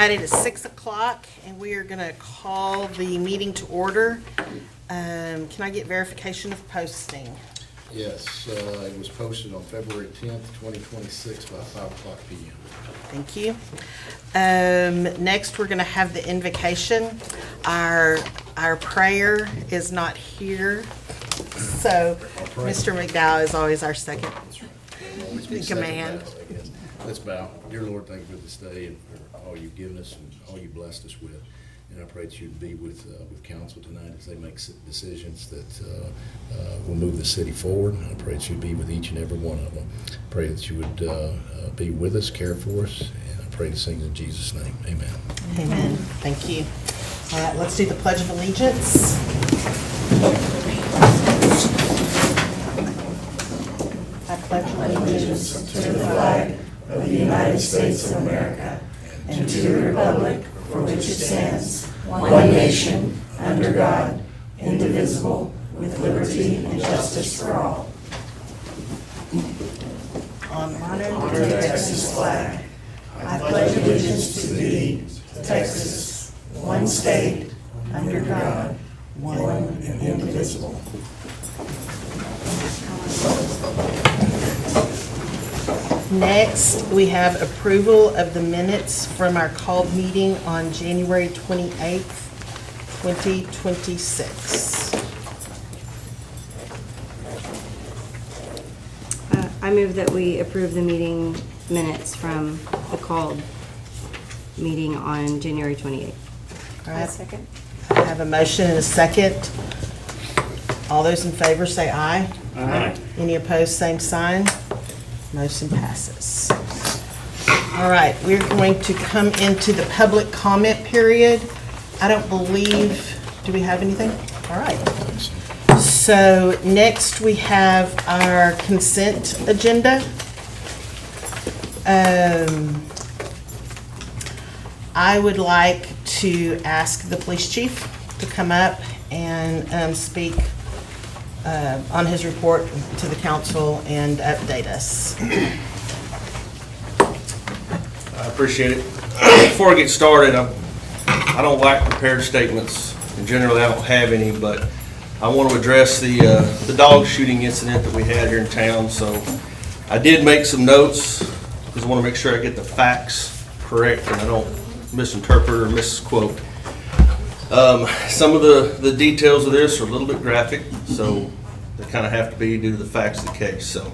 Reunited at 6 o'clock, and we are going to call the meeting to order. Can I get verification of posting? Yes, it was posted on February 10th, 2026 by 5 o'clock p.m. Thank you. Next, we're going to have the invocation. Our prayer is not here, so Mr. McDowell is always our second in command. Let's bow. Dear Lord, thank you for this day and for all you've given us and all you blessed us with. And I pray that you'd be with council tonight as they make decisions that will move the city forward. I pray that you'd be with each and every one of them. I pray that you would be with us, care for us, and I pray these things in Jesus' name. Amen. Amen. Thank you. All right, let's do the Pledge of Allegiance. I pledge allegiance to the flag of the United States of America and to the republic for which it stands, one nation, under God, indivisible, with liberty and justice for all. honor To the Texas flag, I pledge allegiance to thee, Texas, one state, under God, one and indivisible. Next, we have approval of the minutes from our called meeting on January 28th, 2026. I move that we approve the meeting minutes from the called meeting on January 28th. All right, Second. I have a motion and a second. All those in favor say aye. Aye. Any opposed, same sign. Motion passes. All right, we're going to come into the public comment period. I don't believe, do we have anything? All right. So next we have our consent agenda. I would like to ask the police chief to come up and speak on his report to the council and update us. I appreciate it. Before I get started, I don't like prepared statements, and generally I don't have any, but I want to address the dog shooting incident that we had here in town. So I did make some notes because I want to make sure I get the facts correct and I don't misinterpret or misquote. Some of the details of this are a little bit graphic, so they kind of have to be due to the facts of the case. So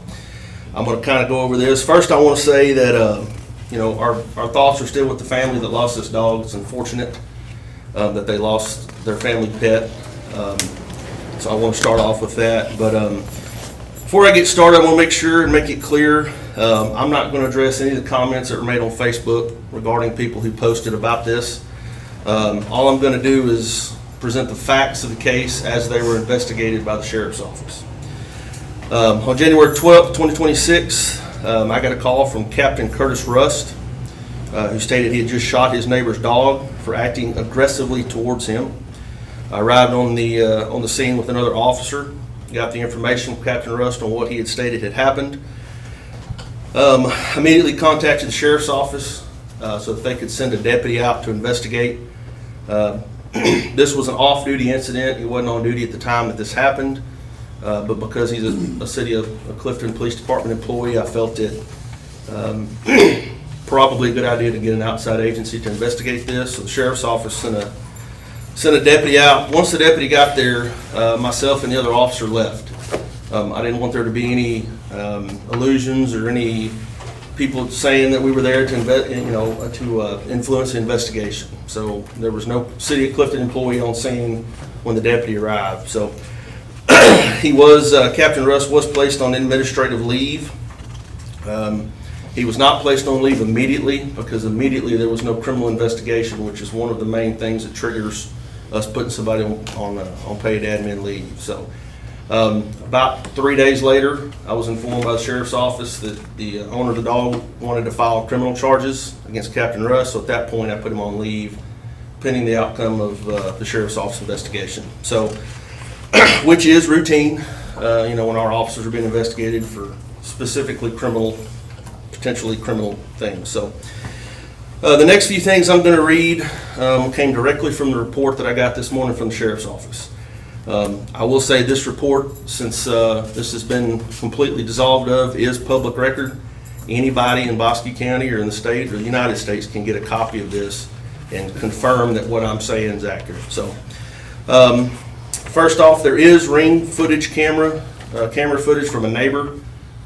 I'm going to kind of go over this. First, I want to say that our thoughts are still with the family that lost this dog. It's unfortunate that they lost their family pet. So I want to start off with that. But before I get started, I want to make sure and make it clear, I'm not going to address any of the comments that were made on Facebook regarding people who posted about this. All I'm going to do is present the facts of the case as they were investigated by the sheriff's office. On January 12th, 2026, I got a call from Captain Curtis Rust, who stated he had just shot his neighbor's dog for acting aggressively towards him. I arrived on the scene with another officer, got the information from Captain Rust on what he had stated had happened. Immediately contacted the sheriff's office so that they could send a deputy out to investigate. This was an off-duty incident. He wasn't on duty at the time that this happened, but because he's a City of Clifton Police Department employee, I felt it probably a good idea to get an outside agency to investigate this. So the sheriff's office sent a deputy out. Once the deputy got there, myself and the other officer left. I didn't want there to be any illusions or any people saying that we were there to influence the investigation. So there was no City of Clifton employee on scene when the deputy arrived. So Captain Rust was placed on administrative leave. He was not placed on leave immediately because immediately there was no criminal investigation, which is one of the main things that triggers us putting somebody on paid admin leave. So about 3 days later, I was informed by the sheriff's office that the owner of the dog wanted to file criminal charges against Captain Rust. So at that point, I put him on leave pending the outcome of the sheriff's office investigation. So, which is routine, when our officers are being investigated. investigated for specifically potentially criminal things. So The next few things I'm going to read came directly from the report that I got this morning from the Sheriff's Office. I will say this report, since this has been completely dissolved of, is public record. Anybody in Bosque County or in the state or the United States can get a copy of this and confirm that what I'm saying is accurate. So, first off, there is ring footage camera footage from a neighbor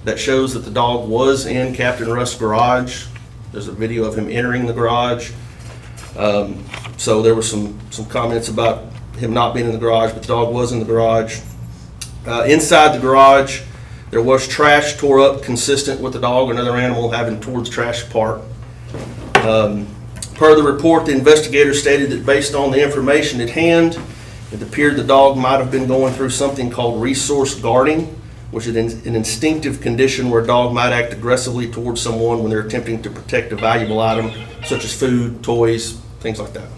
that shows that the dog was in Captain Rust's garage. There's a video of him entering the garage. So there were some comments about him not being in the garage, but the dog was in the garage. Inside the garage, there was trash tore up consistent with the dog or another animal having tore the trash apart. Per the report, the investigator stated that based on the information at hand, it appeared the dog might have been going through something called resource guarding, which is an instinctive condition where a dog might act aggressively towards someone when they're attempting to protect a valuable item, such as food, toys, things like that.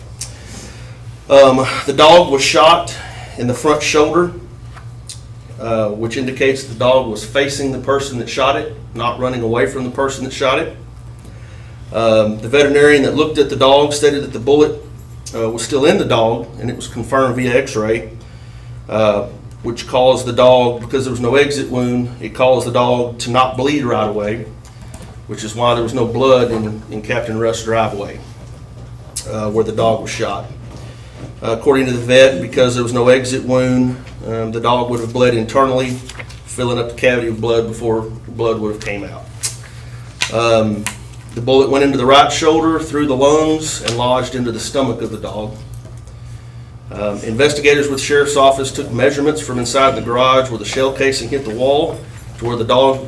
The dog was shot in the front shoulder, which indicates the dog was facing the person that shot it, not running away from the person that shot it. The veterinarian that looked at the dog stated that the bullet was still in the dog, and it was confirmed via x-ray, which caused the dog, because there was no exit wound, it caused the dog to not bleed right away, which is why there was no blood in Captain Rust's driveway where the dog was shot. According to the vet, because there was no exit wound, the dog would have bled internally, filling up the cavity with blood before blood would have came out. The bullet went into the right shoulder, through the lungs, and lodged into the stomach of the dog. Investigators with the Sheriff's Office took measurements from inside the garage where the shell casing hit the wall to where the dog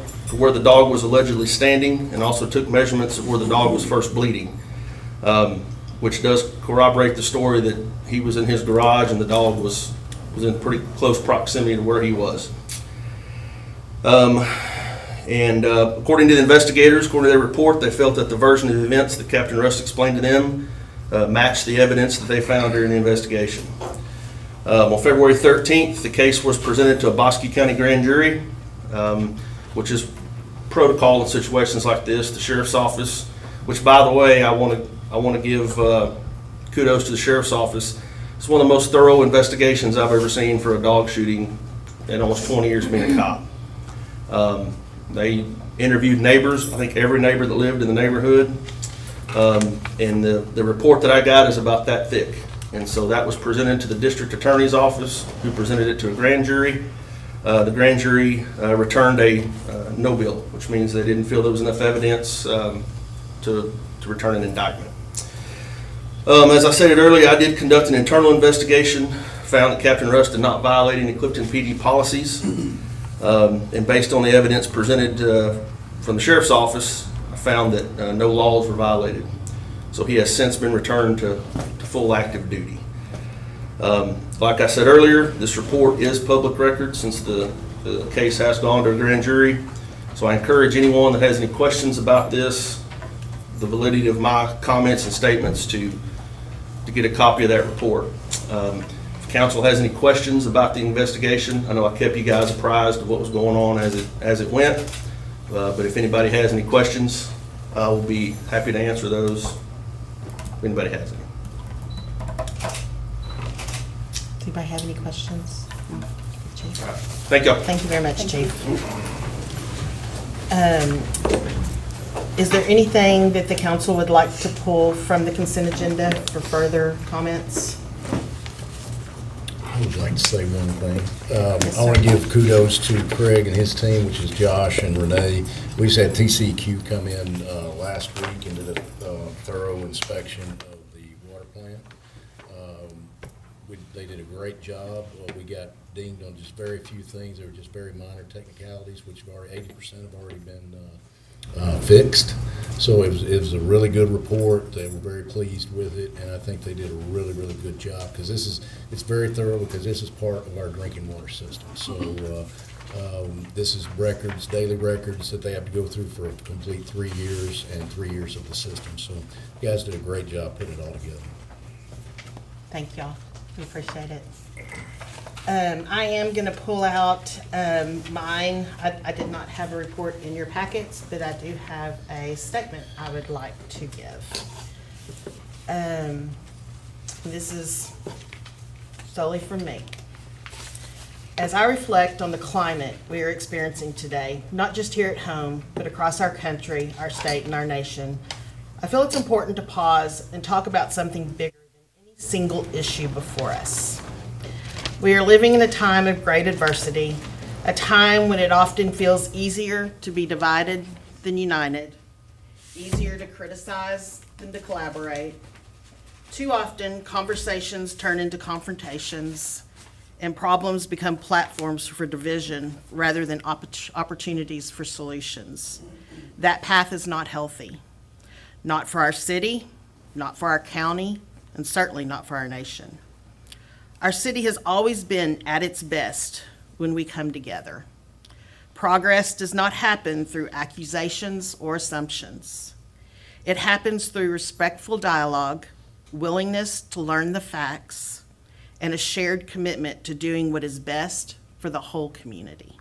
was allegedly standing, and also took measurements of where the dog was first bleeding, which does corroborate the story that he was in his garage and the dog was in pretty close proximity to where he was. According to the investigators, according to their report, they felt that the version of the events that Captain Rust explained to them matched the evidence that they found during the investigation. On February 13th, the case was presented to a Bosque County grand jury, which is protocol in situations like this. The Sheriff's Office, which, by the way, I want to give kudos to the Sheriff's Office. It's one of the most thorough investigations I've ever seen for a dog shooting in almost 20 years being a cop. They interviewed neighbors, I think every neighbor that lived in the neighborhood. And the report that I got is about that thick. And so that was presented to the district attorney's office, who presented it to a grand jury. The grand jury returned a no bill, which means they didn't feel there was enough evidence to return an indictment. As I said earlier, I did conduct an internal investigation, found that Captain Rust did not violate any Clifton PD policies. And based on the evidence presented from the Sheriff's Office, I found that no laws were violated. So he has since been returned to full active duty. Like I said earlier, this report is public record since the case has gone to a grand jury. So I encourage anyone that has any questions about this, the validity of my comments and statements, to get a copy of that report. If council has any questions about the investigation, I know I kept you guys apprised of what was going on as it went. But if anybody has any questions, I will be happy to answer those if anybody has any. Does anybody have any questions? Chief? Thank y'all. Thank you very much, Chief. Is there anything that the council would like to pull from the consent agenda for further comments? I would like to say one thing. I want to give kudos to Craig and his team, which is Josh and Renee. We just had TCQ come in last week and did a thorough inspection of the water plant. They did a great job. We got dinged on just very few things. They were just very minor technicalities, which have already 80% have already been fixed. So it was a really good report. They were very pleased with it, and I think they did a really, really good job, because it's very thorough, because this is part of our drinking water system. So this is records, daily records that they have to go through for a complete 3 years and 3 years of the system. So you guys did a great job putting it all together. Thank y'all. We appreciate it. I am going to pull out mine. I did not have a report in your packets, but I do have a statement I would like to give. This is solely from me. As I reflect on the climate we are experiencing today, not just here at home, but across our country, our state, and our nation, I feel it's important to pause and talk about something bigger than any single issue before us. We are living in a time of great adversity, a time when it often feels easier to be divided than united, easier to criticize than to collaborate. Too often, conversations turn into confrontations, and problems become platforms for division rather than opportunities for solutions. That path is not healthy. Not for our city, not for our county, and certainly not for our nation. Our city has always been at its best when we come together. Progress does not happen through accusations or assumptions. It happens through respectful dialogue, willingness to learn the facts, and a shared commitment to doing what is best for the whole community,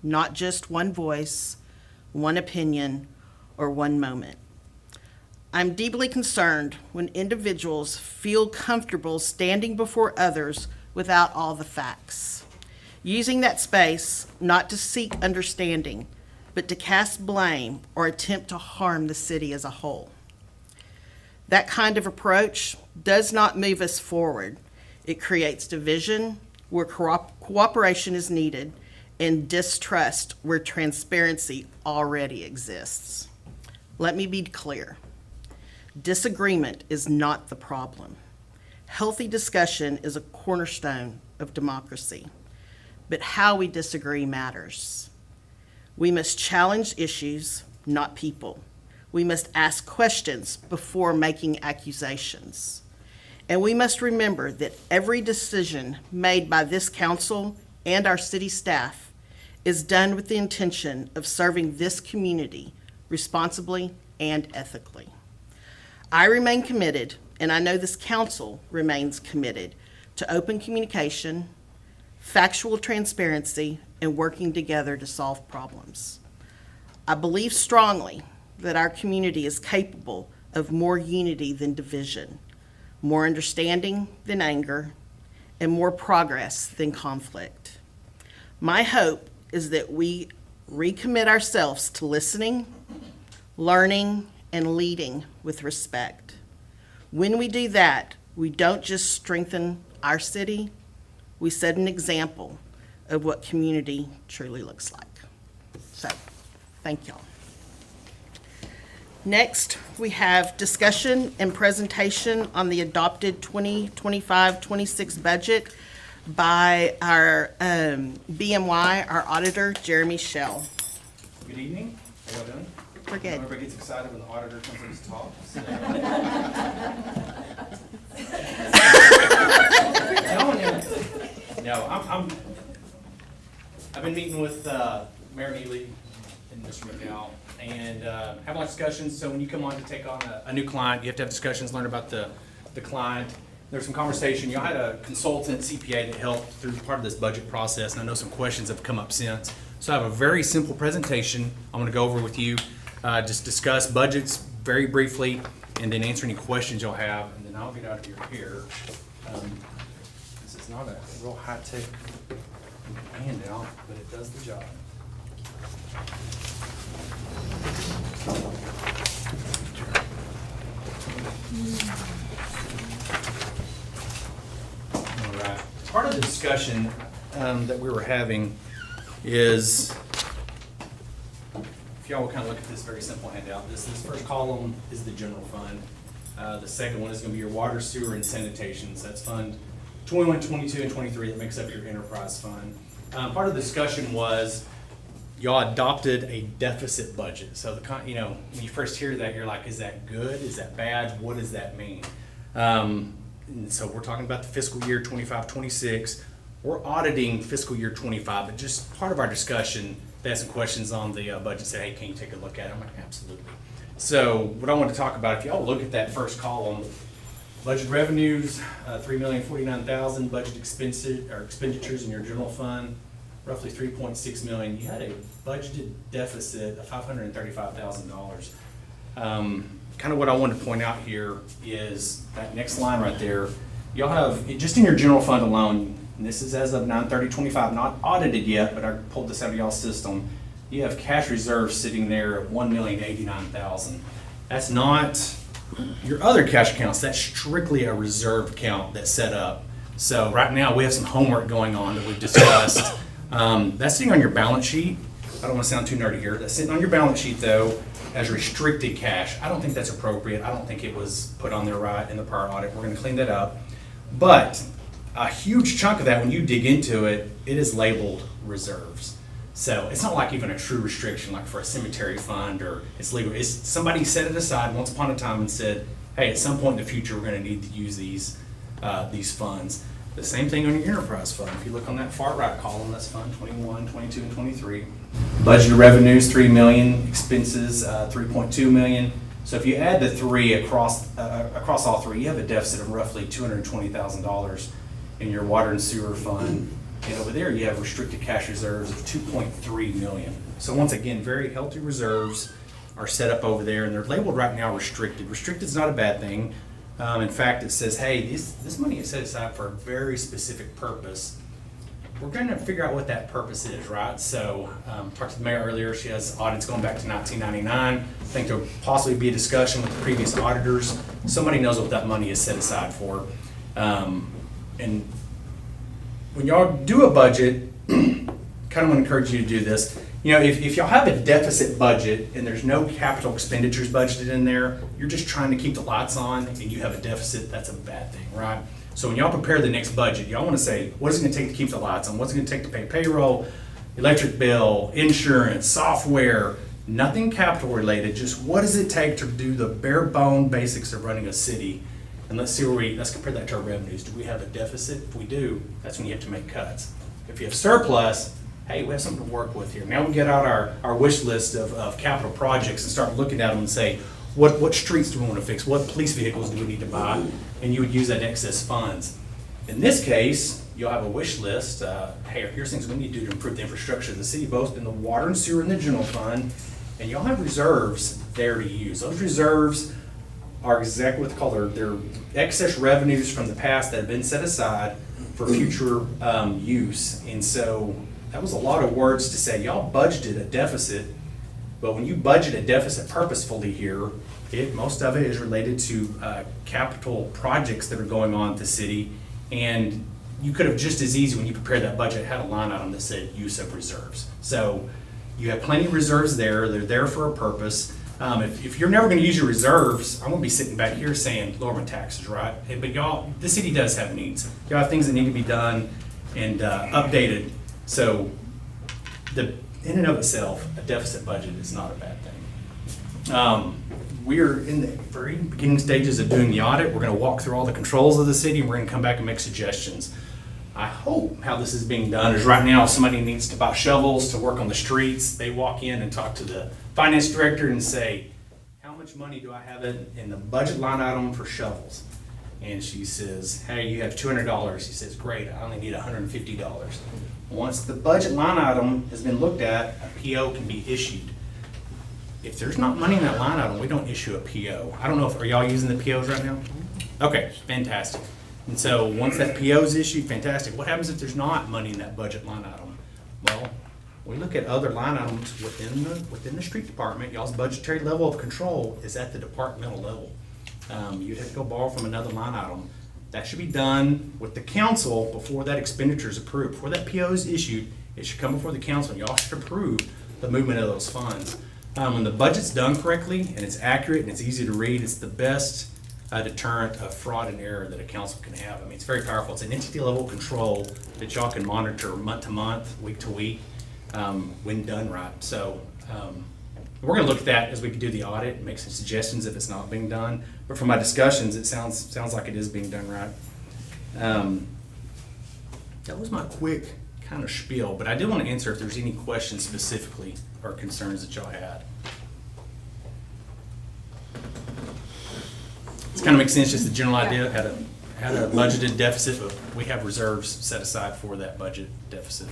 not just one voice, one opinion, or one moment. I'm deeply concerned when individuals feel comfortable standing before others without all the facts, using that space not to seek understanding, but to cast blame or attempt to harm the city as a whole. That kind of approach does not move us forward. It creates division where cooperation is needed and distrust where transparency already exists. Let me be clear. Disagreement is not the problem. Healthy discussion is a cornerstone of democracy, but how we disagree matters. We must challenge issues, not people. We must ask questions before making accusations. And we must remember that every decision made by this council and our city staff is done with the intention of serving this community responsibly and ethically. I remain committed, and I know this council remains committed, to open communication, factual transparency, and working together to solve problems. I believe strongly that our community is capable of more unity than division, more understanding than anger, and more progress than conflict. My hope is that we recommit ourselves to listening, learning, and leading with respect. When we do that, we don't just strengthen our city, we set an example of what community truly looks like. So, thank y'all. Next, we have discussion and presentation on the adopted 2025-26 budget by our BMY, our auditor, Jeremy Schell. Good evening. How y'all doing? We're good. Everybody gets excited when the auditor comes in to talk. So. No, I've been meeting with Mayor Neely and Mr. McDowell and having a lot of discussions. So when you come on to take on a new client, you have to have discussions, learn about the client. There's some conversation. You had a consultant, CPA, that helped through part of this budget process, and I know some questions have come up since. So I have a very simple presentation I'm going to go over with you. Just discuss budgets very briefly, and then answer any questions you'll have, and then I'll get out of your hair. This is not a real high-tech handout, but it does the job. All right. Part of the discussion that we were having is, if y'all will kind of look at this very simple handout, this first column is the general fund. The second one is going to be your water, sewer, and sanitation. So that's Fund 21, 22, and 23 that makes up your enterprise fund. Part of the discussion was y'all adopted a deficit budget. So when you first hear that, you're like, is that good? Is that bad? What does that mean? And so we're talking about the fiscal year 25-26. We're auditing fiscal year 25, but just part of our discussion, they had some questions on the budget, said, hey, can you take a look at it? I'm like, absolutely. So what I want to talk about, if y'all look at that first column, budget revenues, $3,049,000, budget expenditures in your general fund, roughly $3.6 million. You had a budgeted deficit of $535,000. kind of what I wanted to point out here is that next line right there. Y'all have, just in your general fund alone, and this is as of 9/30/25, not audited yet, but I pulled this out of y'all's system. You have cash reserves sitting there at $1,089,000. That's not your other cash accounts. That's strictly a reserve account that's set up. So right now, we have some homework going on that we've discussed. That's sitting on your balance sheet. I don't want to sound too nerdy here. That's sitting on your balance sheet, though, as restricted cash. I don't think that's appropriate. I don't think it was put on there right in the prior audit. We're going to clean that up. But a huge chunk of that, when you dig into it, it is labeled reserves. So it's not like even a true restriction, like for a cemetery fund, or it's legal. It's somebody set it aside once upon a time and said, hey, at some point in the future, we're going to need to use these funds. The same thing on your enterprise fund. If you look on that far right column, that's Fund 21, 22, and 23. Budgeted revenues, $3 million. Expenses, $3.2 million. So if you add the three across all three, you have a deficit of roughly $220,000 in your water and sewer fund. And over there, you have restricted cash reserves of $2.3 million. So once again, very healthy reserves are set up over there, and they're labeled right now restricted. Restricted is not a bad thing. In fact, it says, hey, this money is set aside for a very specific purpose. We're going to figure out what that purpose is, right? So, talked to the mayor earlier. She has audits going back to 1999. I think there'll possibly be a discussion with the previous auditors. Somebody knows what that money is set aside for. And when y'all do a budget, kind of want to encourage you to do this. You know, if y'all have a deficit budget and there's no capital expenditures budgeted in there, you're just trying to keep the lights on and you have a deficit, that's a bad thing, right? So when y'all prepare the next budget, y'all want to say, what is it going to take to keep the lights on? What's it going to take to pay payroll, electric bill, insurance, software, nothing capital related, just what does it take to do the bare bone basics of running a city? And let's compare that to our revenues. Do we have a deficit? If we do, that's when you have to make cuts. If you have surplus, hey, we have something to work with here. Now we get out our wish list of capital projects and start looking at them and say, what streets do we want to fix? What police vehicles do we need to buy? And you would use that excess funds. In this case, you'll have a wish list. Hey, here's things we need to do to improve the infrastructure of the city, both in the water and sewer and the general fund. And you'll have reserves there to use. Those reserves are exactly what they call they're excess revenues from the past that have been set aside for future use. And so that was a lot of words to say. Y'all budgeted a deficit, but when you budget a deficit purposefully here, most of it is related to capital projects that are going on at the city. And you could have just as easy, when you prepared that budget, had a line item that said use of reserves. So you have plenty of reserves there. They're there for a purpose. If you're never going to use your reserves, I'm going to be sitting back here saying lower my taxes, right? But y'all, the city does have needs. Y'all have things that need to be done and updated. So in and of itself, a deficit budget is not a bad thing. We're in the very beginning stages of doing the audit. We're going to walk through all the controls of the city, and we're going to come back and make suggestions. I hope how this is being done is right now, if somebody needs to buy shovels to work on the streets, they walk in and talk to the finance director and say, how much money do I have in the budget line item for shovels? And she says, hey, you have $200. He says, great, I only need $150. Once the budget line item has been looked at, a PO can be issued. If there's not money in that line item, we don't issue a PO. I don't know are y'all using the POs right now? Okay, fantastic. And so once that PO is issued, fantastic. What happens if there's not money in that budget line item? Well, we look at other line items within the street department. Y'all's budgetary level of control is at the departmental level. You'd have to go borrow from another line item. That should be done with the council before that expenditure is approved. Before that PO is issued, it should come before the council, and y'all should approve the movement of those funds. When the budget's done correctly and it's accurate and it's easy to read, it's the best deterrent of fraud and error that a council can have. I mean, it's very powerful. It's an entity level control that y'all can monitor month to month, week to week, when done right. So we're going to look at that as we do the audit and make some suggestions if it's not being done. But from my discussions, it sounds like it is being done right. That was my quick kind of spiel, but I did want to answer if there's any questions specifically or concerns that y'all had. It's kind of makes sense, just the general idea, had a budgeted deficit, but we have reserves set aside for that budget deficit.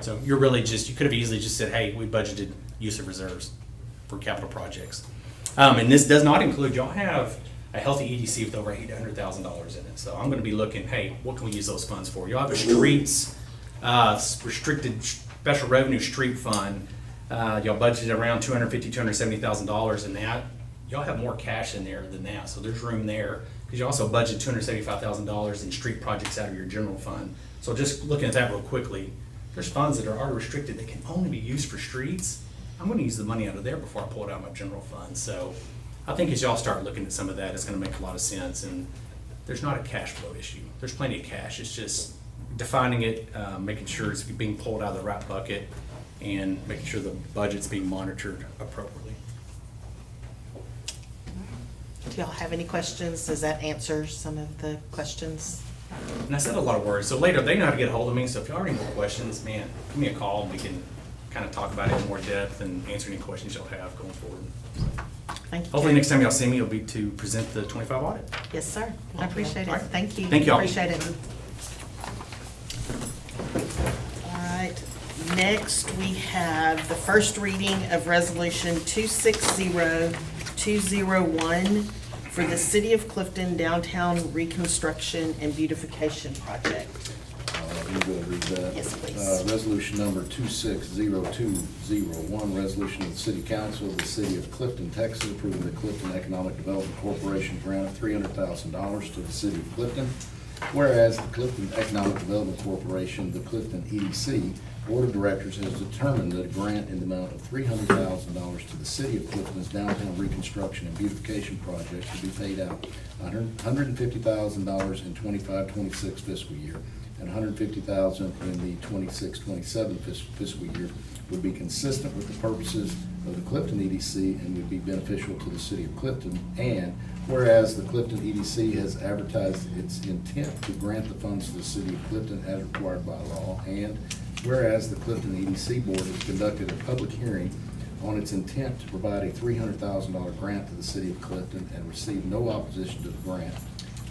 So you're really you could have easily just said, hey, we budgeted use of reserves for capital projects. And this does not include, y'all have a healthy EDC with over $800,000 in it. So I'm gonna be looking, hey, what can we use those funds for? Y'all have a streets, restricted special revenue street fund. Y'all budgeted around $270,000 in that. Y'all have more cash in there than that, so there's room there. Because you also budget $275,000 in street projects out of your general fund. So just looking at that real quickly, there's funds that are already restricted that can only be used for streets. I'm gonna use the money out of there before I pull it out of my general fund. So I think as y'all start looking at some of that, it's gonna make a lot of sense. And there's not a cash flow issue. There's plenty of cash. It's just defining it, making sure it's being pulled out of the right bucket, and making sure the budget's being monitored appropriately. Do y'all have any questions? Does that answer some of the questions? And I said a lot of words, so later they know how to get a hold of me, so if y'all have any more questions, man, give me a call and we can kind of talk about it in more depth and answer any questions y'all have going forward. Thank you. Hopefully Terry. next time y'all see me, it'll be to present the 25 audit. Yes, sir. I appreciate it. All right. Thank you. Thank y'all. Appreciate it. All right. Next, we have the first reading of Resolution 260201 for the City of Clifton Downtown Reconstruction and Beautification Project. Let me go ahead and read that. Yes, please. Resolution number 260201, resolution of the City Council of the City of Clifton, Texas, approving the Clifton Economic Development Corporation grant of $300,000 to the City of Clifton. Whereas the Clifton Economic Development Corporation, the Clifton EDC, Board of Directors has determined that a grant in the amount of $300,000 to the City of Clifton's downtown reconstruction and beautification project to be paid out $150,000 in 25-26 fiscal year and $150,000 in the 26-27 fiscal year would be consistent with the purposes of the Clifton EDC and would be beneficial to the City of Clifton. And whereas the Clifton EDC has advertised its intent to grant the funds to the City of Clifton as required by law, and whereas the Clifton EDC Board has conducted a public hearing on its intent to provide a $300,000 grant to the City of Clifton and received no opposition to the grant.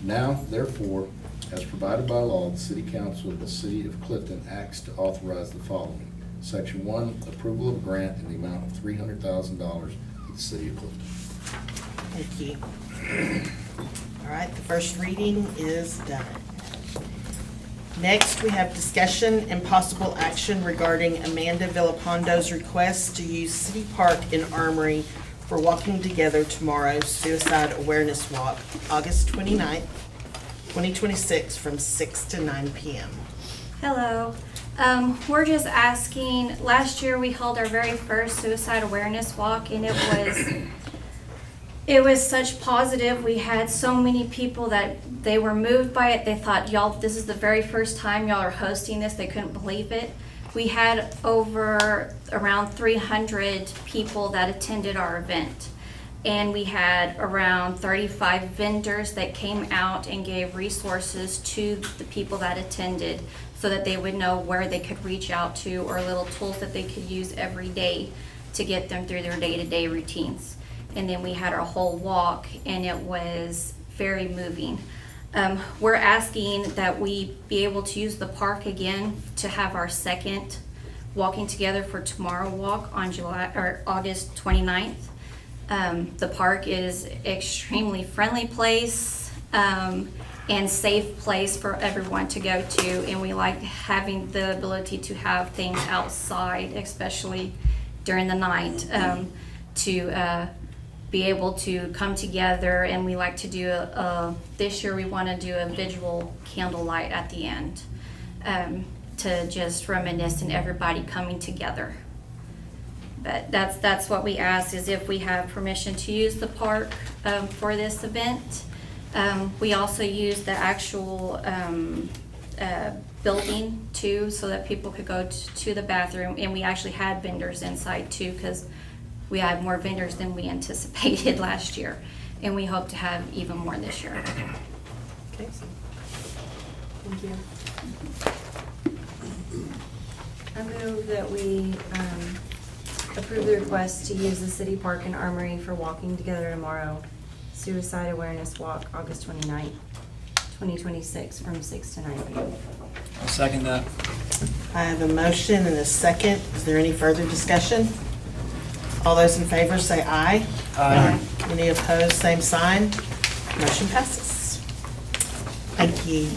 Now, therefore, as provided by law, the City Council of the City of Clifton acts to authorize the following. Section 1, approval of grant in the amount of $300,000 to the City of Clifton. Thank you. All right, the first reading is done. Next, we have discussion and possible action regarding Amanda Villapondo's request to use City Park and Armory for Walking Together Tomorrow's Suicide Awareness Walk, August 29th, 2026, from 6 to 9 p.m. Hello. We're just asking, last year we held our very first suicide awareness walk, and it was such positive. We had so many people that they were moved by it. They thought, y'all, this is the very first time y'all are hosting this. They couldn't believe it. We had around 300 people that attended our event. And we had around 35 vendors that came out and gave resources to the people that attended so that they would know where they could reach out to or little tools that they could use every day to get them through their day-to-day routines. And then we had our whole walk, and it was very moving. We're asking that we be able to use the park again to have our second Walking Together for Tomorrow walk on August 29th. The park is extremely friendly place and safe place for everyone to go to, and we like having the ability to have things outside, especially during the night, to be able to come together. And we like to do this year we want to do a visual candlelight at the end to just reminisce and everybody coming together. But that's what we asked, is if we have permission to use the park for this event. We also use the actual building too, so that people could go to the bathroom. And we actually had vendors inside too, because we had more vendors than we anticipated last year. And we hope to have even more this year. Okay. Thank you. I move that we approve the request to use the City Park and Armory for Walking Together Tomorrow Suicide Awareness Walk, August 29th, 2026, from 6 to 9 p.m. I'll second that. I have a motion and a second. Is there any further discussion? All those in favor say aye. Aye. Any opposed, same sign. Motion passes. Thank you.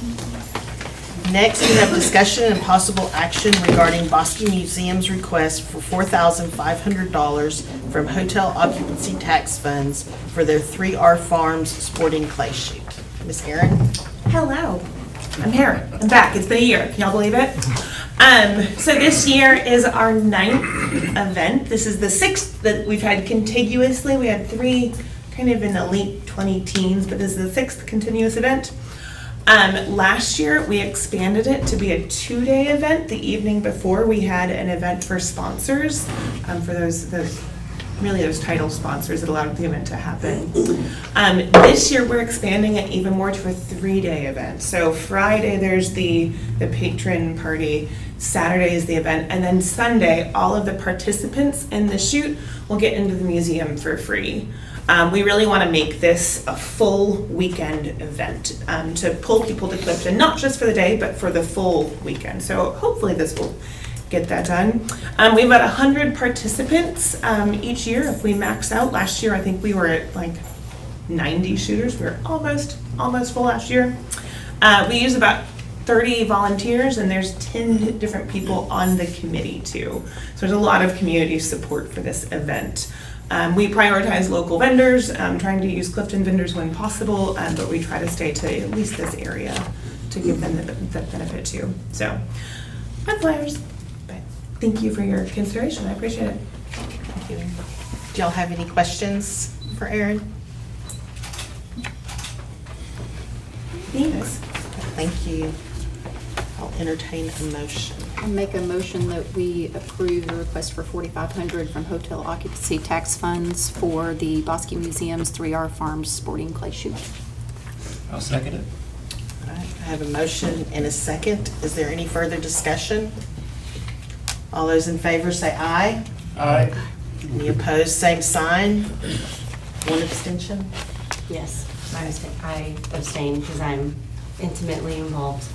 Next, we have discussion and possible action regarding Bosque Museum's request for $4,500 from hotel occupancy tax funds for their 3R Farms sporting clay shoot. Ms. Erin? Hello, I'm here. I'm back. It's been a year. Can y'all believe it? So this year is our 9th event. This is the 6th that we've had contiguously. We had 3 kind of in the late 20 teens, but this is the 6th continuous event. Last year, we expanded it to be a 2-day event. The evening before, we had an event for sponsors, for those title sponsors that allowed the event to happen. This year, we're expanding it even more to a 3-day event. So Friday, there's the patron party, Saturday is the event, and then Sunday, all of the participants in the shoot will get into the museum for free. We really want to make this a full weekend event to pull people to Clifton, not just for the day, but for the full weekend. So hopefully this will get that done. We've got 100 participants each year. If we max out, last year I think we were at like 90 shooters. We were almost full last year. We use about 30 volunteers, and there's 10 different people on the committee too. So there's a lot of community support for this event. We prioritize local vendors, trying to use Clifton vendors when possible, but we try to stay to at least this area to give them the benefit too. So, red flyers, but thank you for your consideration. I appreciate it. Thank you. Do y'all have any questions for Erin? Thanks. Thank you. I'll entertain a motion. I'll make a motion that we approve the request for $4,500 from hotel occupancy tax funds for the Bosque Museum's 3R Farms sporting clay shoot. I'll second it. All right, I have a motion and a second. Is there any further discussion? All those in favor say aye. Aye. Any opposed, same sign. One abstention. Yes, I abstain because I'm intimately involved.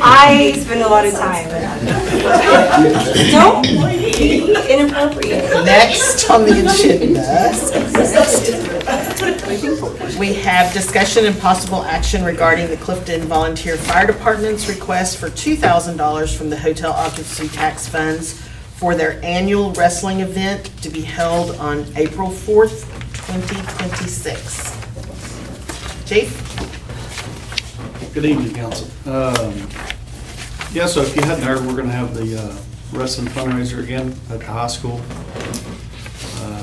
I spend a lot of time. Don't be inappropriate. Next on the agenda, we have discussion and possible action regarding the Clifton Volunteer Fire Department's request for $2,000 from the hotel occupancy tax funds for their annual wrestling event to be held on April 4th, 2026. Chief? Good evening, council. Yeah, so if you hadn't heard, we're gonna have the wrestling fundraiser again at the high school.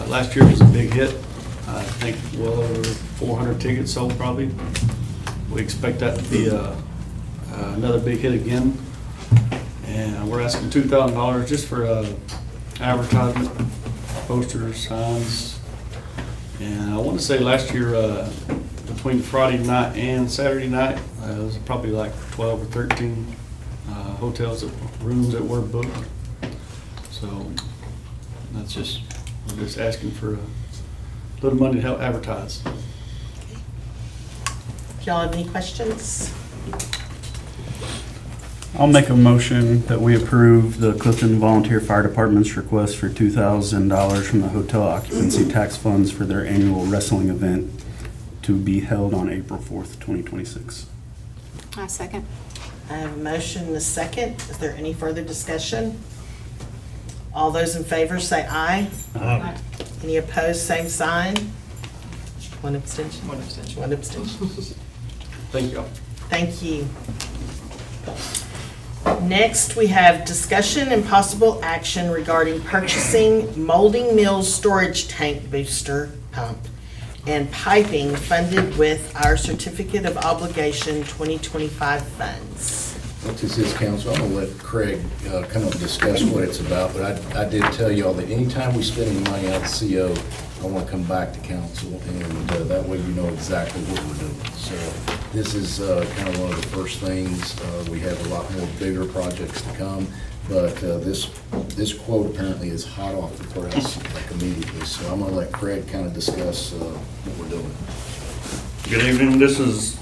Last year was a big hit. I think well over 400 tickets sold probably. We expect that to be another big hit again. And we're asking $2,000 just for advertisement, posters, signs. And I want to say last year, between Friday night and Saturday night, it was probably like 12 or 13 rooms that were booked. So that's just, we're just asking for a little money to help advertise. Do y'all have any questions? I'll make a motion that we approve the Clifton Volunteer Fire Department's request for $2,000 from the hotel occupancy tax funds for their annual wrestling event to be held on April 4th, 2026. I second. I have a motion and a second. Is there any further discussion? All those in favor say aye. Aye. Any opposed, same sign. One abstention. One abstention. Thank y'all. Thank you. Next, we have discussion and possible action regarding purchasing Molding Mills storage tank booster pump and piping funded with our Certificate of Obligation 2025 funds. What this is, council, I'm gonna let Craig kind of discuss what it's about, but I did tell y'all that anytime we spend any money out of CO, I wanna come back to council, and that way you know exactly what we're doing. So this is kind of one of the first things. We have a lot more bigger projects to come, but this quote apparently is hot off the press, like immediately. So I'm gonna let Craig kind of discuss what we're doing. Good evening. This is,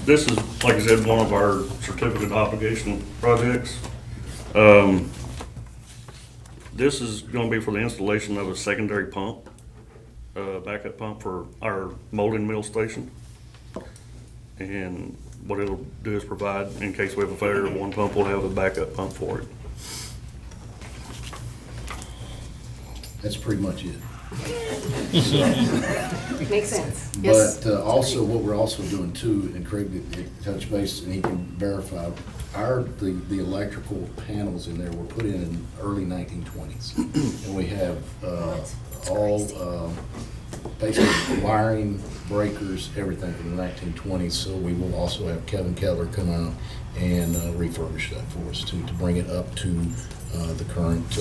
like I said, one of our certificate of obligation projects. This is gonna be for the installation of a secondary pump, backup pump for our molding mill station. And what it'll do is provide, in case we have a failure of one pump, we'll have a backup pump for it. That's pretty much it. Makes sense. Yes. But also, what we're also doing too, and Craig did touch base, and he can verify, the electrical panels in there were put in early 1920s. And we have all basically wiring, breakers, everything from the 1920s. So we will also have Kevin Keller come out and refurbish that for us to bring it up to the current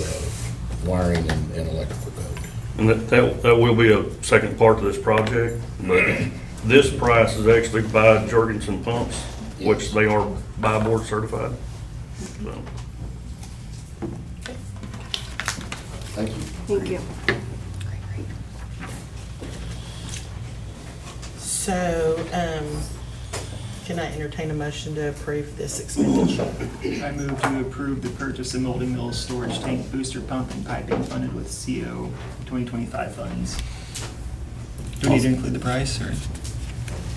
wiring and electrical code. And that will be a second part to this project, but this price is actually by Jorgensen Pumps, which they are buy board certified. So. Thank you. Thank you. So, can I entertain a motion to approve this expenditure? I move to approve the purchase of Molding Mills storage tank booster pump and piping funded with CO 2025 funds. Do we need to include the price or?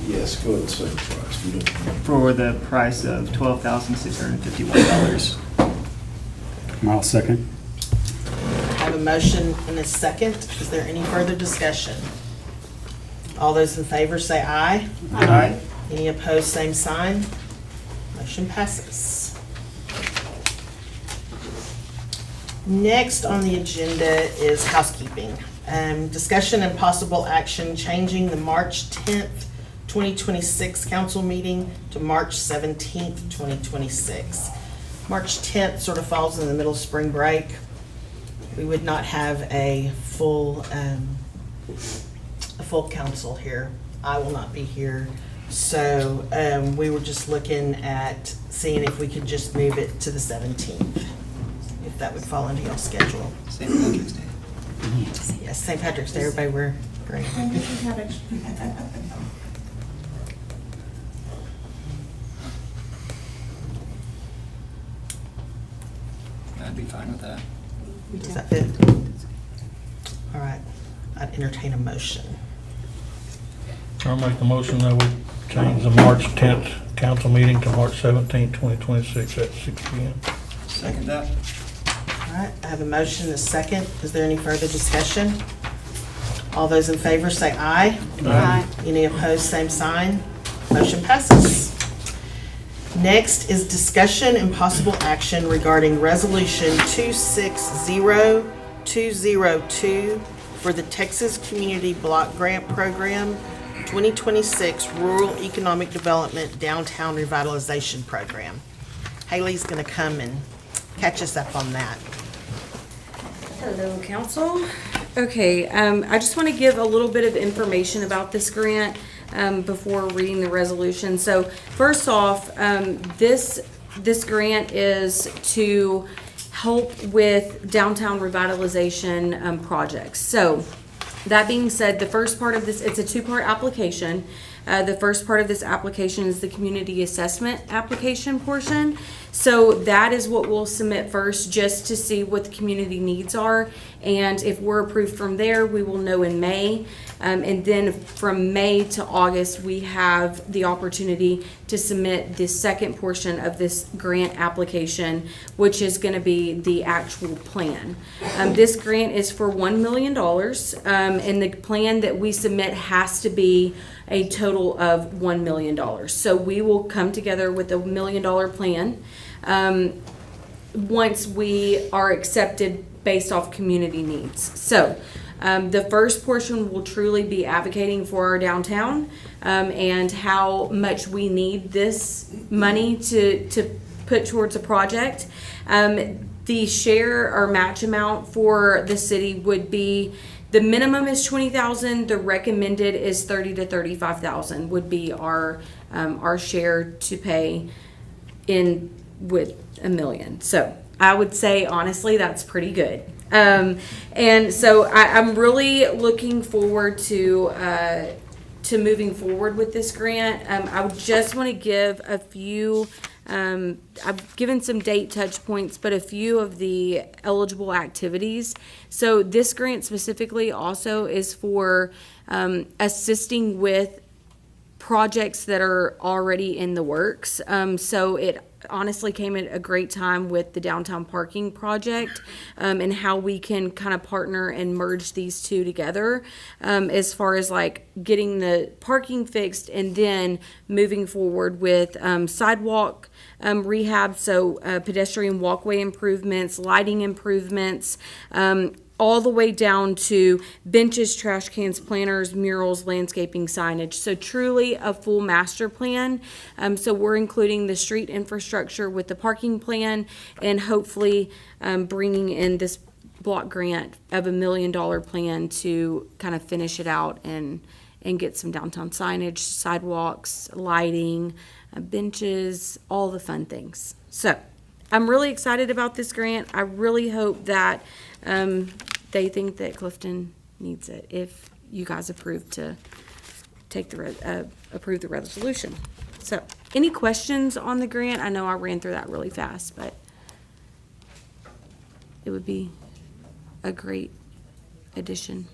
Yes, go ahead and say the price. We don't- For the price of $12,651. I'll second. I have a motion and a second. Is there any further discussion? All those in favor say aye. Aye. Any opposed, same sign. Motion passes. Next on the agenda is housekeeping. Discussion and possible action changing the March 10th, 2026 council meeting to March 17th, 2026. March 10th sort of falls in the middle of spring break. We would not have a full council here. I will not be here. So we were just looking at seeing if we could just move it to the 17th, if that would fall into y'all's schedule. St. Patrick's Day. Yes, St. Patrick's Day, everybody wear green. I'd be fine with that. Does that fit? All right, I'd entertain a motion. I'll make the motion that we change the March 10th council meeting to March 17th, 2026 at 6 p.m. Second that. All right, I have a motion and a second. Is there any further discussion? All those in favor say aye. Aye. Any opposed, same sign. Motion passes. Next is discussion and possible action regarding Resolution 260202 for the Texas Community Block Grant Program 2026 Rural Economic Development Downtown Revitalization Program. Haley's going to come and catch us up on that. Hello, council. Okay, I just want to give a little bit of information about this grant before reading the resolution. So first off, this grant is to help with downtown revitalization projects. So that being said, the first part of this, it's a two-part application. The first part of this application is the community assessment application portion. So that is what we'll submit first, just to see what the community needs are. And if we're approved from there, we will know in May. And then from May to August, we have the opportunity to submit the second portion of this grant application, which is going to be the actual plan. This grant is for $1 million, and the plan that we submit has to be a total of $1 million. So we will come together with a $1 million plan once we are accepted based off community needs. So the first portion will truly be advocating for our downtown and how much we need this money to put towards a project. The share or match amount for the city would be, the minimum is $20,000. The recommended is $30,000 to $35,000 would be our share to pay in with $1 million. So I would say honestly that's pretty good. And so I'm really looking forward to to moving forward with this grant. I would just want to give a few, I've given some date touch points, but a few of the eligible activities. So this grant specifically also is for assisting with projects that are already in the works. So it honestly came at a great time with the downtown parking project, and how we can kind of partner and merge these two together, as far as like getting the parking fixed and then moving forward with sidewalk rehab, so pedestrian walkway improvements, lighting improvements, all the way down to benches, trash cans, planters, murals, landscaping, signage. So truly a full master plan. So we're including the street infrastructure with the parking plan, and hopefully bringing in this block grant of $1 million plan to kind of finish it out and get some downtown signage, sidewalks, lighting, benches, all the fun things. So I'm really excited about this grant. I really hope that they think that Clifton needs it if you guys approve to take the approve the resolution. So, any questions on the grant? I know I ran through that really fast, but it would be a great addition.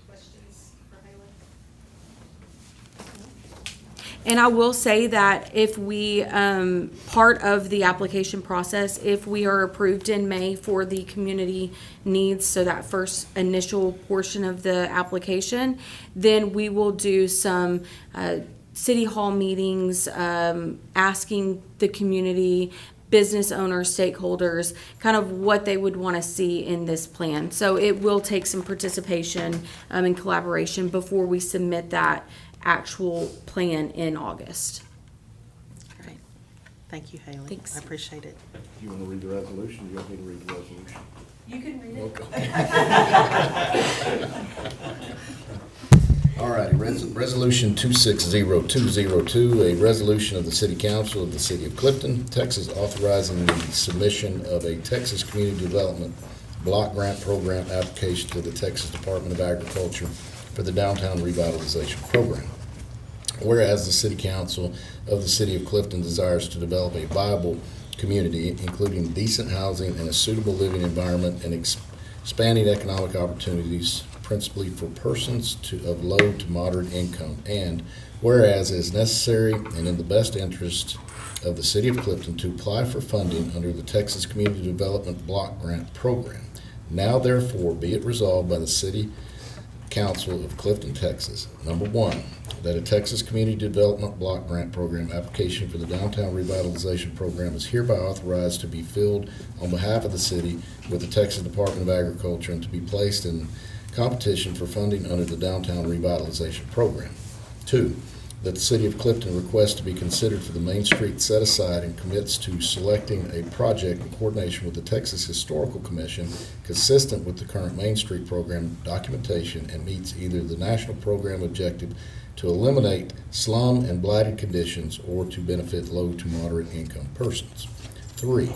And I will say that if we, part of the application process, if we are approved in May for the community needs, so that first initial portion of the application, then we will do some city hall meetings, asking the community, business owners, stakeholders, kind of what they would want to see in this plan. So it will take some participation and collaboration before we submit that actual plan in August. All right. Thank you, Haley. Thanks. I appreciate it. You want to read the resolution? You want me to read the resolution? You can read it. All righty, Resolution 260202, a resolution of the City Council of the City of Clifton, Texas, authorizing the submission of a Texas Community Development Block Grant Program application to the Texas Department of Agriculture for the Downtown Revitalization Program. Whereas the City Council of the City of Clifton desires to develop a viable community, including decent housing and a suitable living environment and expanding economic opportunities, principally for persons of low to moderate income. And whereas it is necessary and in the best interest of the City of Clifton to apply for funding under the Texas Community Development Block Grant Program. Now therefore be it resolved by the City Council of Clifton, Texas. Number one, that a Texas Community Development Block Grant Program application for the Downtown Revitalization Program is hereby authorized to be filled on behalf of the city with the Texas Department of Agriculture and to be placed in competition for funding under the Downtown Revitalization Program. Two, that the City of Clifton requests to be considered for the Main Street set aside and commits to selecting a project in coordination with the Texas Historical Commission consistent with the current Main Street program documentation and meets either the national program objective to eliminate slum and blighted conditions or to benefit low to moderate income persons. Three,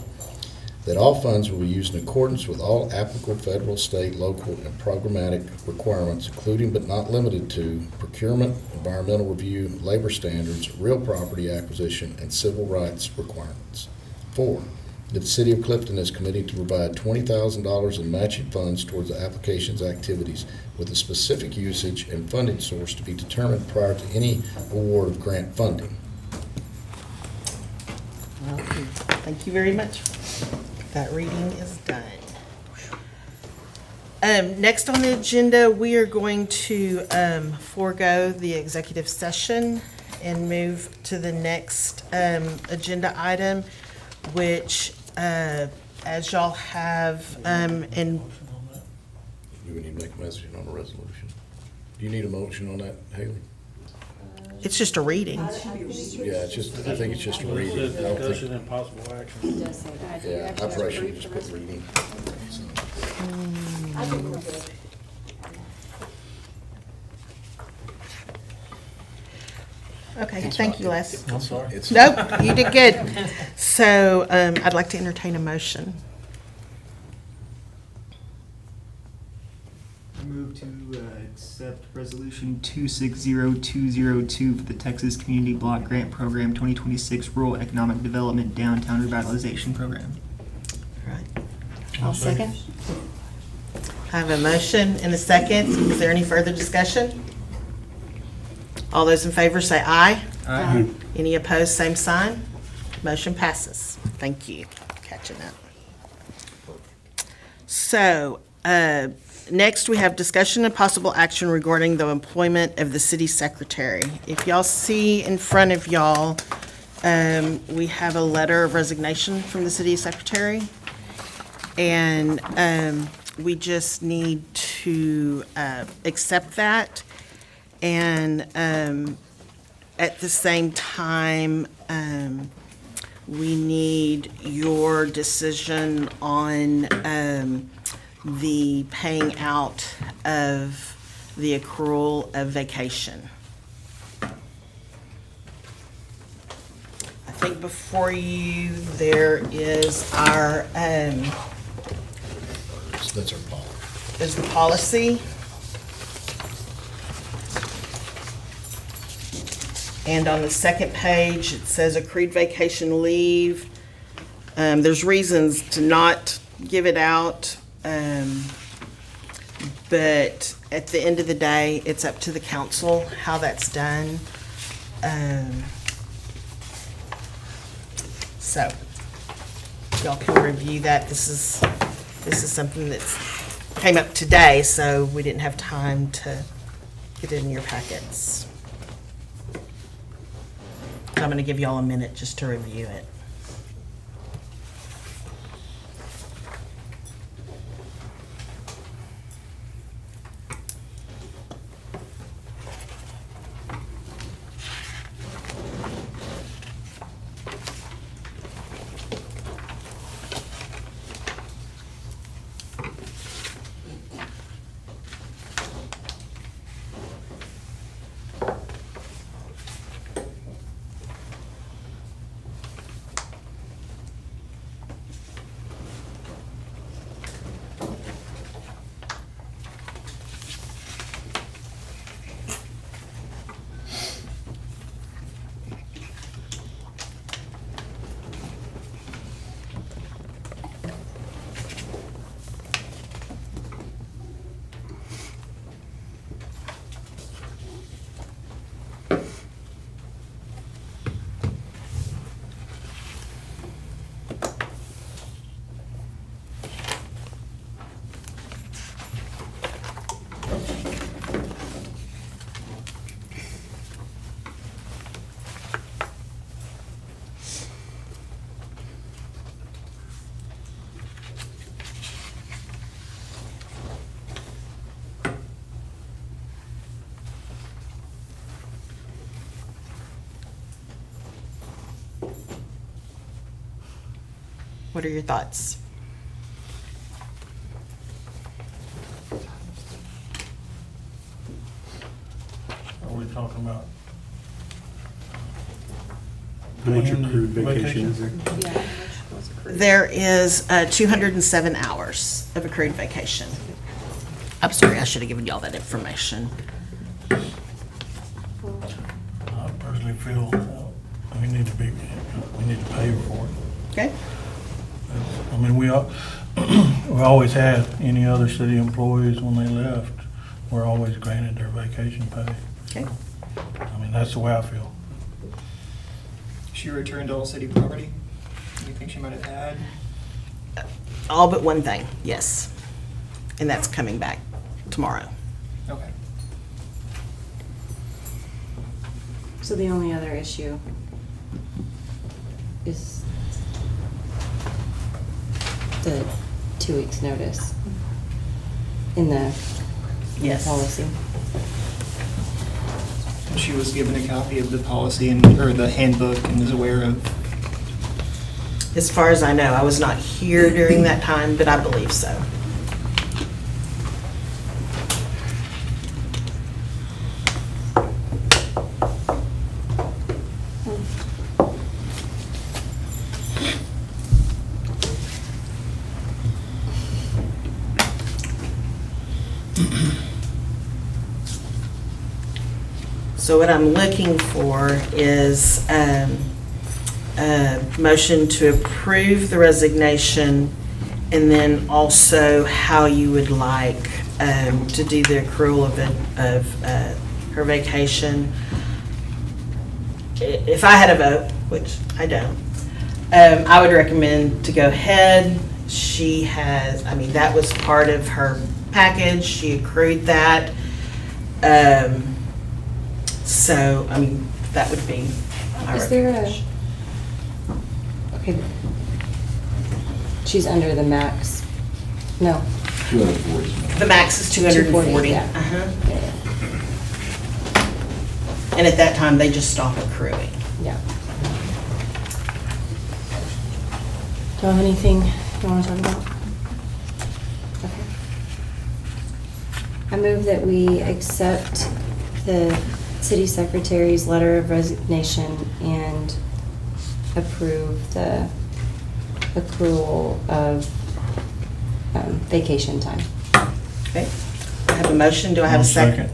that all funds will be used in accordance with all applicable federal, state, local, and programmatic requirements, including but not limited to procurement, environmental review, labor standards, real property acquisition, and civil rights requirements. 4, that the City of Clifton is committing to provide $20,000 in matching funds towards the application's activities with a specific usage and funding source to be determined prior to any award of grant funding. Well, thank you very much. That reading is done. Next on the agenda, we are going to forego the executive session and move to the next agenda item, which, as y'all have, and Do we need to make a message on the resolution? Do you need a motion on that, Haley? it's just a reading. Yeah, it's just, I think it's just a reading. I don't Discussion think, and possible action. yeah, I probably should just put reading. So, Okay, thank you, Les. I'm sorry. It's, Nope, you did good. So I'd like to entertain a motion. I move to Accept Resolution 260202 for the Texas Community Block Grant Program 2026 Rural Economic Development Downtown Revitalization Program. All right. I'll second. I have a motion and a second. Is there any further discussion? All those in favor say aye. Aye. Any opposed, same sign. Motion passes. Thank you. Catching up. So, next we have discussion and possible action regarding the employment of the city secretary. If y'all see in front of y'all, we have a letter of resignation from the city secretary. And we just need to accept that. And at the same time, we need your decision on the paying out of the accrual of vacation. I think before you, there is our, That's our policy. is the policy. And on the second page, it says accrued vacation leave. There's reasons to not give it out. But at the end of the day, it's up to the council how that's done. So, y'all can review that. This is something that came up today, so we didn't have time to get it in your packets. I'm going to give y'all a minute just to review it. What are your thoughts? Are we talking about? How much paying the accrued vacation is there? Yeah, which was accrued. There is 207 hours of accrued vacation. I'm sorry, I should have given y'all that information. I personally feel we need to pay for it. Okay? I mean, we always had any other city employees when they left, we're always granted their vacation pay. Okay. I mean, that's the way I feel. She returned all city property? Anything she might have had? All but one thing, yes. And that's coming back tomorrow. Okay. So the only other issue is the 2 weeks' notice in the Yes. policy. She was given a copy of the policy or the handbook and is aware of. As far as I know, I was not here during that time, but I believe so. So what I'm looking for is a motion to approve the resignation, and then also how you would like to do the accrual of her vacation. If I had a vote, which I don't, I would recommend to go ahead. She has, I mean, that was part of her package. She accrued that. So, I mean, that would be my Is there a, recommendation. okay, she's under the max, no. 240. The max is 240. yeah. Uh-huh. Yeah, And at that time, they just stop accruing. yeah. Do you have anything you want to talk about? Okay. I move that we accept the city secretary's letter of resignation and approve the accrual of vacation time. Okay. I have a motion. Do I have a I'll second?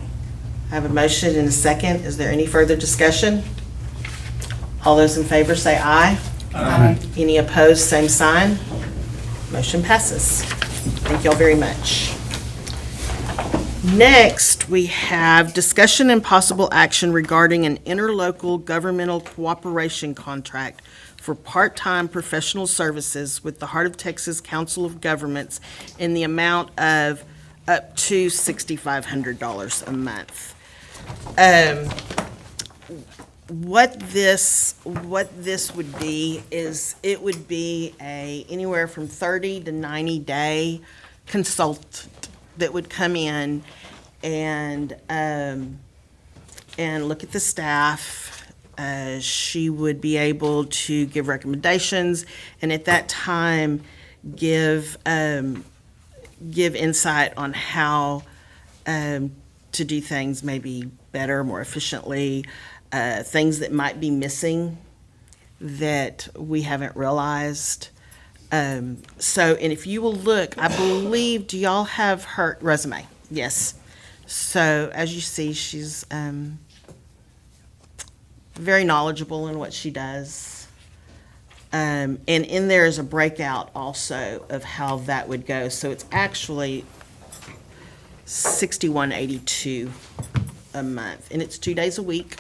I have a motion and a second. Is there any further discussion? All those in favor say aye. Aye. Any opposed, same sign. Motion passes. Thank y'all very much. Next, we have discussion and possible action regarding an interlocal governmental cooperation contract for part-time professional services with the Heart of Texas Council of Governments in the amount of up to $6,500 a month. What this would be is, it would be anywhere from 30 to 90 day consultant that would come in and look at the staff. She would be able to give recommendations, and at that time, give insight on how to do things maybe better, more efficiently, things that might be missing that we haven't realized. And if you will look, I believe, do y'all have her resume? Yes. So as you see, she's very knowledgeable in what she does. And in there is a breakout also of how that would go. So it's actually $61.82 a month, and it's 2 days a week.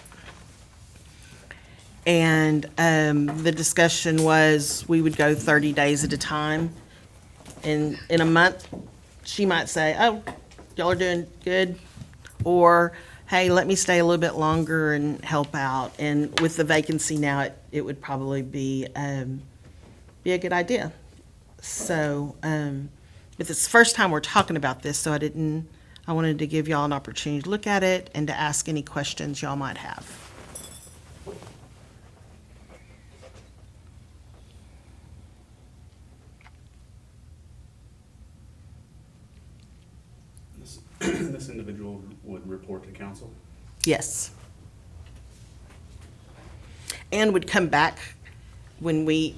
And the discussion was we would go 30 days at a time. And in a month, she might say, oh, y'all are doing good. Or, hey, let me stay a little bit longer and help out. And with the vacancy now, it would probably be a good idea. So, but it's the first time we're talking about this, so I wanted to give y'all an opportunity to look at it and to ask any questions y'all might have. This individual would report to council? Yes. And would come back when we,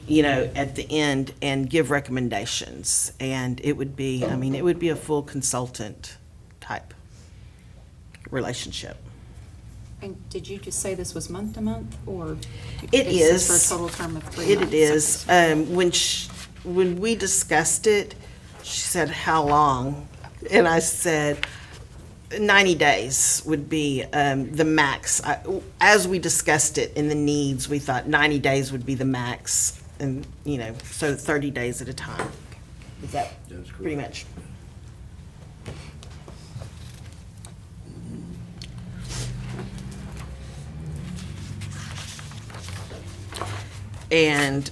at the end and give recommendations. And it would be, it would be a full consultant type relationship. And did you just say this was month to month, or? It is. For a total term of 3 It months? is. When we discussed it, she said, how long? And I said, 90 days would be the max. As we discussed it in the needs, we thought 90 days would be the max, and, so 30 days at a time. Is that That's correct. pretty much? And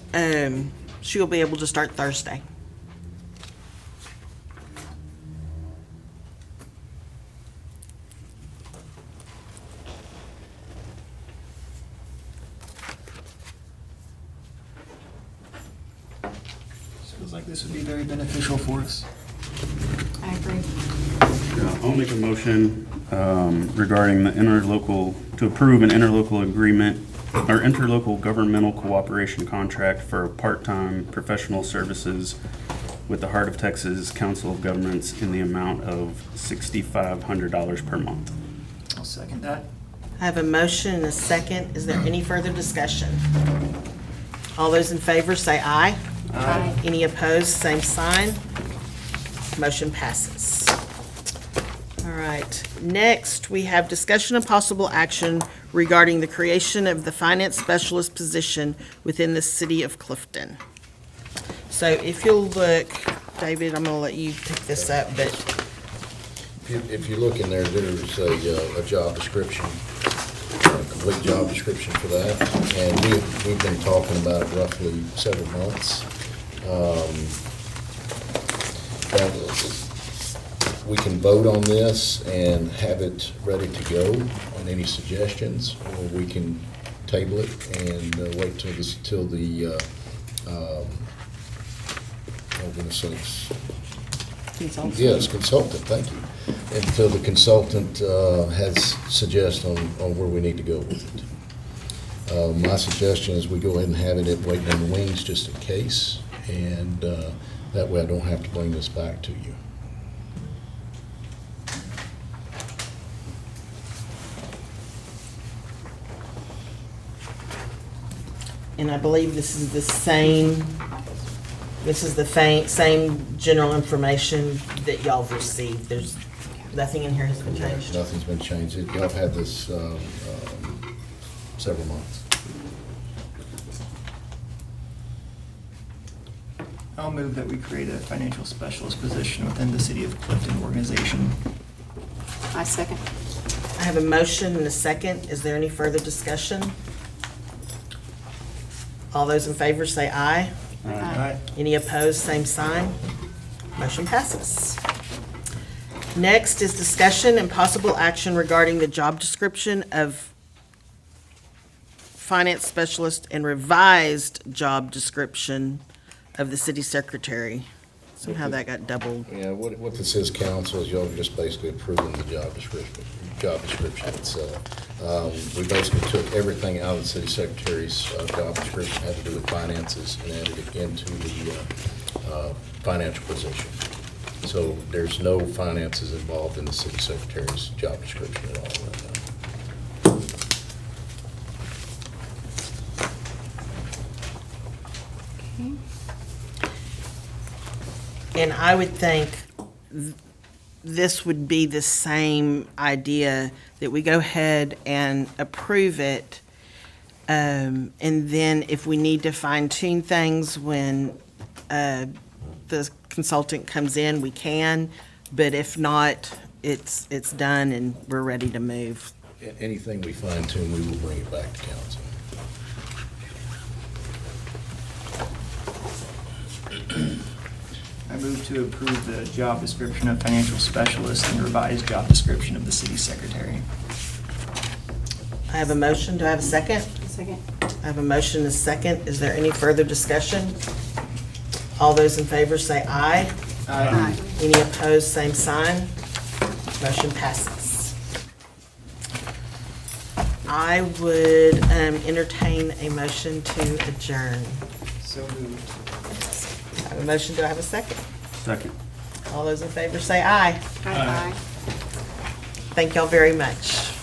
she'll be able to start Thursday. Sounds like this would be very beneficial for us. I agree. Yeah, I'll make a motion regarding the to approve an interlocal agreement or interlocal governmental cooperation contract for part-time professional services with the Heart of Texas Council of Governments in the amount of $6,500 per month. I'll second that. I I have a motion and a second. Is there any further discussion? All those in favor say aye. Aye. Any opposed, same sign. Motion passes. All right, next, we have discussion and possible action regarding the creation of the finance specialist position within the city of Clifton. So if you'll look, David, I'm gonna let you pick this up, but If you look in there, there's a job description, a complete job description for that. And we've been talking about it roughly several months. We can vote on this and have it ready to go on any suggestions, or we can table it and wait till the, oh goodness sakes. consultant. Yes, consultant, thank you. Until the consultant has suggestion on where we need to go with it. My suggestion is we go ahead and have it waiting in the wings just in case, and that way I don't have to bring this back to you. And I believe this is the same, same general information that y'all have received. There's, nothing in here has been changed. Nothing's been changed. Y'all have had this several months. I'll move that we create a financial specialist position within the City of Clifton organization. I second. I have a motion and a second. Is there any further discussion? All those in favor say aye. Aye. Any opposed, same sign. Motion passes. Next is discussion and possible action regarding the job description of finance specialist and revised job description of the city secretary. Somehow that got doubled. Yeah, what this is, council, is y'all are just basically approving the job description itself. We basically took everything out of the city secretary's job description, had to do with finances, and added it into the financial position. So there's no finances involved in the city secretary's job description at all right now. And I would think this would be the same idea, that we go ahead and approve it. And then if we need to fine tune things when the consultant comes in, we can. But if not, it's done and we're ready to move. Anything we fine tune, we will bring it back to council. I move to approve the job description of financial specialist and revised job description of the city secretary. I have a motion. Do I have a second? Second. I have a motion and a second. Is there any further discussion? All those in favor say aye. Aye. Any opposed, same sign. Motion passes. I would entertain a motion to adjourn. So moved. I have a motion. Do I have a second? Second. All those in favor say aye. Aye. Thank y'all very much.